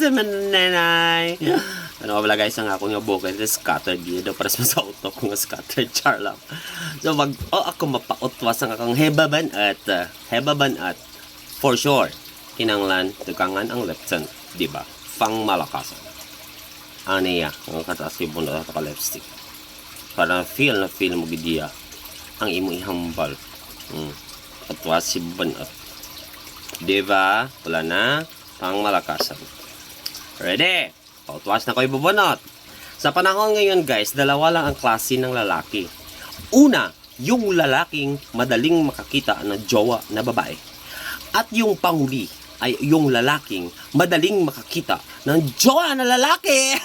sa mananay. Ano wala guys, ang ako nga bukid is scattered dito para sa auto ko nga scattered char lang. So ako mapautwas ang akong hebaban at for sure kinanglan tukangan ang lepton, di ba? Pang malakasan. Ano ya, ang katasibon na ka lipstick. Para feel mo gidiya ang imo ihambal. Atwas si banat. Di ba? Wala na pang malakasan. Ready? Pautwas na ko ibubunot. Sa panahon ngayon guys, dalawa lang ang klase ng lalaki. Una, yung lalaking madaling makakita ng jowa na babae. At yung panghuli ay yung lalaking madaling makakita ng jowa na lalaki.